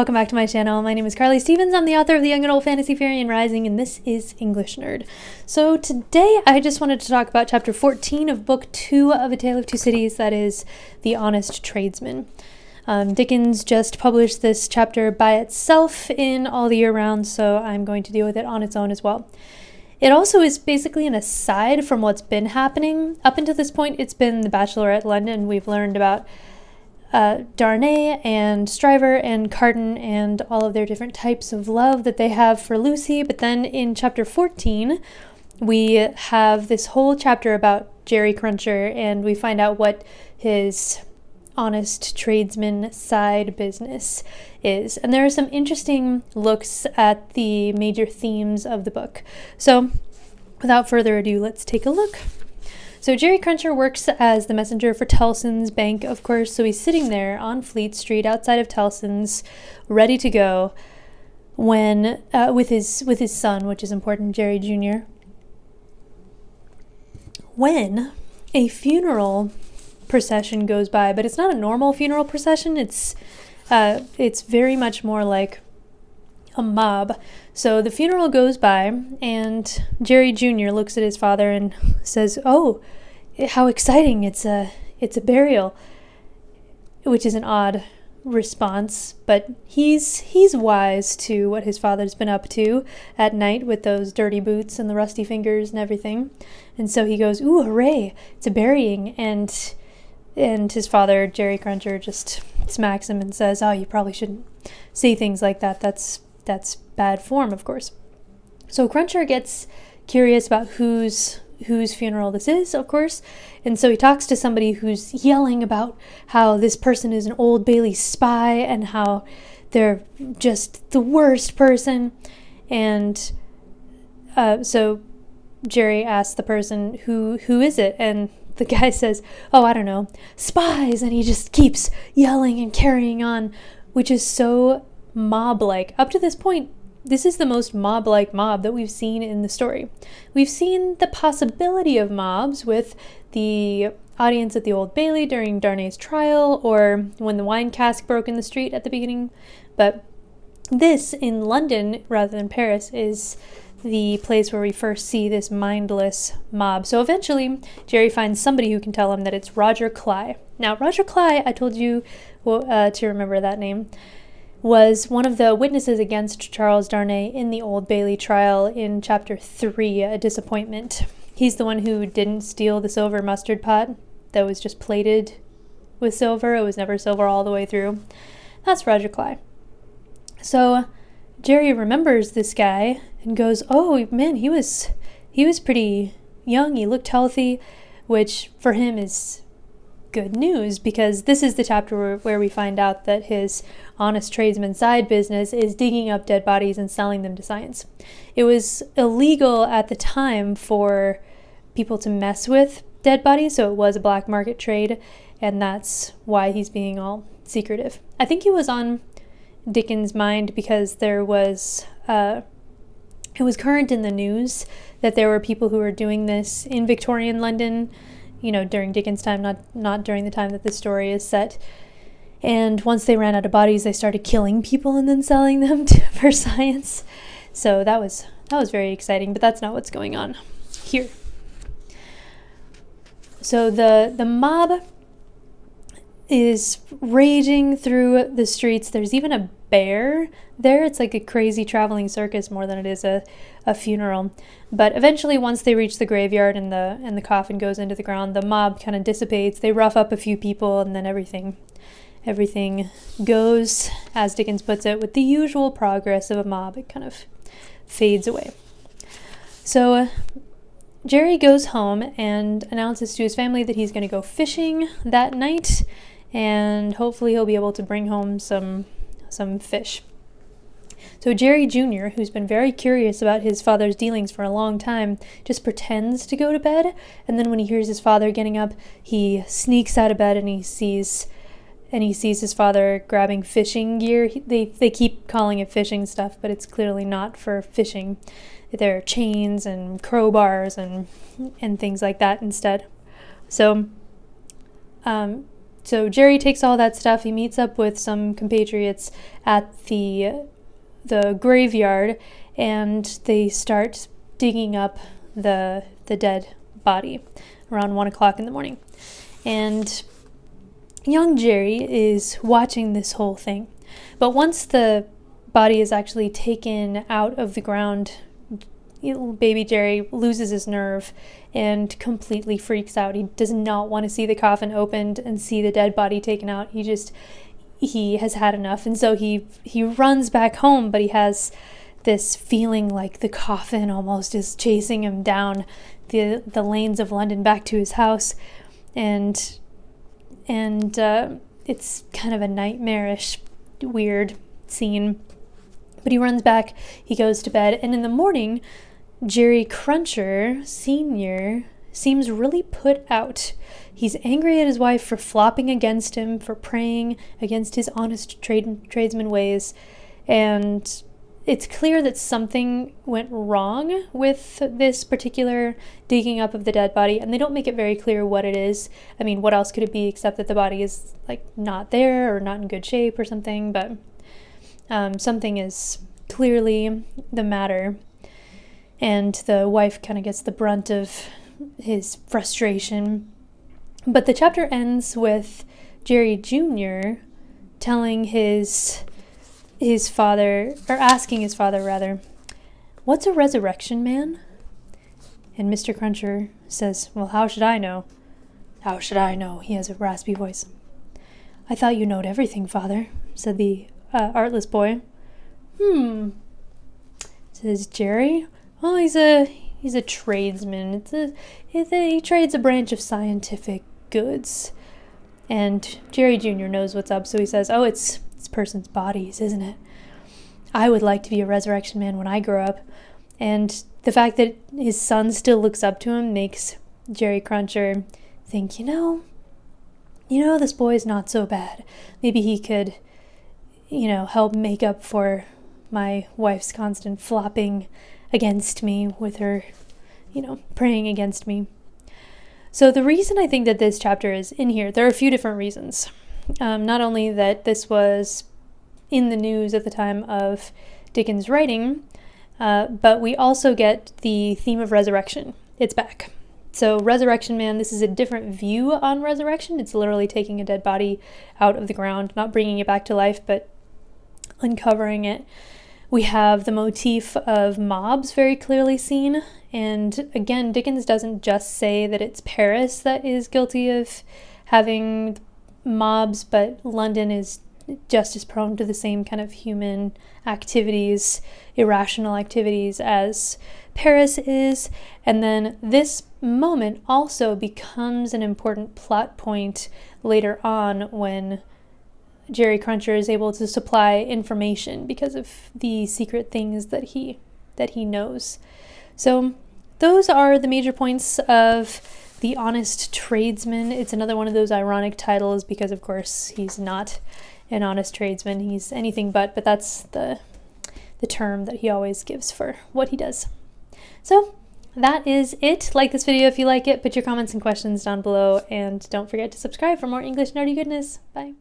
welcome back to my channel. My name is Carly Stevens. I'm the author of the young adult fantasy Firian Rising, and this is English Nerd. So today I just wanted to talk about chapter 14 of book 2 of A Tale of Two Cities, that is The Honest Tradesman. Dickens just published this chapter by itself in All the Year Round, so I'm going to deal with it on its own as well. It also is basically an aside from what's been happening. Up until this point, it's been The Bachelorette London. We've learned about Darnay and Stryver and Carton and all of their different types of love that they have for Lucy. But then in chapter 14, we have this whole chapter about Jerry Cruncher, and we find out what his honest tradesman side business is. And there are some interesting looks at the major themes of the book. So without further ado, let's take a look. So Jerry Cruncher works as the messenger for Tellson's Bank, of course, so he's sitting there on Fleet Street outside of Tellson's, ready to go, when with his son, which is important, Jerry Jr., when a funeral procession goes by. But it's not a normal funeral procession, it's very much more like a mob. So the funeral goes by, and Jerry Jr. looks at his father and says, "Oh, how exciting, it's a burial," which is an odd response, but he's wise to what his father's been up to at night with those dirty boots and the rusty fingers and everything. And so he goes, "Ooh, hooray, it's a burying," and his father, Jerry Cruncher, just smacks him and says, "Oh, you probably shouldn't say things like that. That's bad form, of course." So Cruncher gets curious about whose funeral this is, of course, and so he talks to somebody who's yelling about how this person is an Old Bailey spy and how they're just the worst person. And so Jerry asks the person, who is it? And the guy says, "Oh, I don't know, spies," and he just keeps yelling and carrying on, which is so mob-like. Up to this point, this is the most mob-like mob that we've seen in the story. We've seen the possibility of mobs with the audience at the Old Bailey during Darnay's trial, or when the wine cask broke in the street at the beginning. But this, in London rather than Paris, is the place where we first see this mindless mob. So eventually, Jerry finds somebody who can tell him that it's Roger Cly. Now, Roger Cly, I told you to remember that name, was one of the witnesses against Charles Darnay in the Old Bailey trial in chapter 3, A Disappointment. He's the one who didn't steal the silver mustard pot that was just plated with silver. It was never silver all the way through. That's Roger Cly. So Jerry remembers this guy and goes, "Oh man, he was pretty young. He looked healthy," which for him is good news, because this is the chapter where we find out that his honest tradesman side business is digging up dead bodies and selling them to science. It was illegal at the time for people to mess with dead bodies, so it was a black market trade, and that's why he's being all secretive. I think he was on Dickens' mind because there was it was current in the news that there were people who were doing this in Victorian London, during Dickens' time, not during the time that the story is set. And once they ran out of bodies, they started killing people and then selling them for science. So that was very exciting, but that's not what's going on here. So the mob is raging through the streets. There's even a bear there. It's like a crazy traveling circus more than it is a funeral. But eventually, once they reach the graveyard and the coffin goes into the ground, the mob kind of dissipates. They rough up a few people, and then everything goes, as Dickens puts it, with the usual progress of a mob. It kind of fades away. So Jerry goes home and announces to his family that he's going to go fishing that night, and hopefully he'll be able to bring home some fish. So Jerry Jr., who's been very curious about his father's dealings for a long time, just pretends to go to bed, and then when he hears his father getting up, he sneaks out of bed and he sees his father grabbing fishing gear. They keep calling it fishing stuff, but it's clearly not for fishing. There are chains and crowbars and things like that instead. So So Jerry takes all that stuff. He meets up with some compatriots at the graveyard, and they start digging up the dead body around 1 o'clock in the morning. And young Jerry is watching this whole thing. But once the body is actually taken out of the ground, baby Jerry loses his nerve and completely freaks out. He does not want to see the coffin opened and see the dead body taken out. He has had enough. And so he runs back home, but he has this feeling like the coffin almost is chasing him down the lanes of London back to his house. And it's kind of a nightmarish, weird scene. But he runs back, he goes to bed, and in the morning, Jerry Cruncher Sr. seems really put out. He's angry at his wife for flopping against him, for praying against his honest tradesman ways, and it's clear that something went wrong with this particular digging up of the dead body, and they don't make it very clear what it is. I mean, what else could it be except that the body is, like, not there or not in good shape or something, but something is clearly the matter. And the wife kind of gets the brunt of his frustration. But the chapter ends with Jerry Jr. telling his father, or asking his father rather, "What's a resurrection man?" And Mr. Cruncher says, "Well, how should I know?" "How should I know?" He has a raspy voice. "I thought you knowed everything, father," said the artless boy. Says Jerry. "Well, he's a tradesman. He trades a branch of scientific goods." And Jerry Jr. knows what's up, so he says, "Oh, it's person's bodies, isn't it? I would like to be a resurrection man when I grow up." And the fact that his son still looks up to him makes Jerry Cruncher think, you know, this boy's not so bad. Maybe he could, help make up for my wife's constant flopping against me with her, praying against me. So the reason I think that this chapter is in here, there are a few different reasons. Not only that this was in the news at the time of Dickens' writing, but we also get the theme of resurrection. It's back. So Resurrection Man, this is a different view on resurrection. It's literally taking a dead body out of the ground, not bringing it back to life, but uncovering it. We have the motif of mobs very clearly seen. And again, Dickens doesn't just say that it's Paris that is guilty of having mobs, but London is just as prone to the same kind of human activities, irrational activities as Paris is. And then this moment also becomes an important plot point later on when Jerry Cruncher is able to supply information because of the secret things that he knows. So those are the major points of The Honest Tradesman. It's another one of those ironic titles because, of course, he's not an honest tradesman. He's anything but that's the term that he always gives for what he does. So that is it. Like this video if you like it. Put your comments and questions down below, and don't forget to subscribe for more English nerdy goodness. Bye.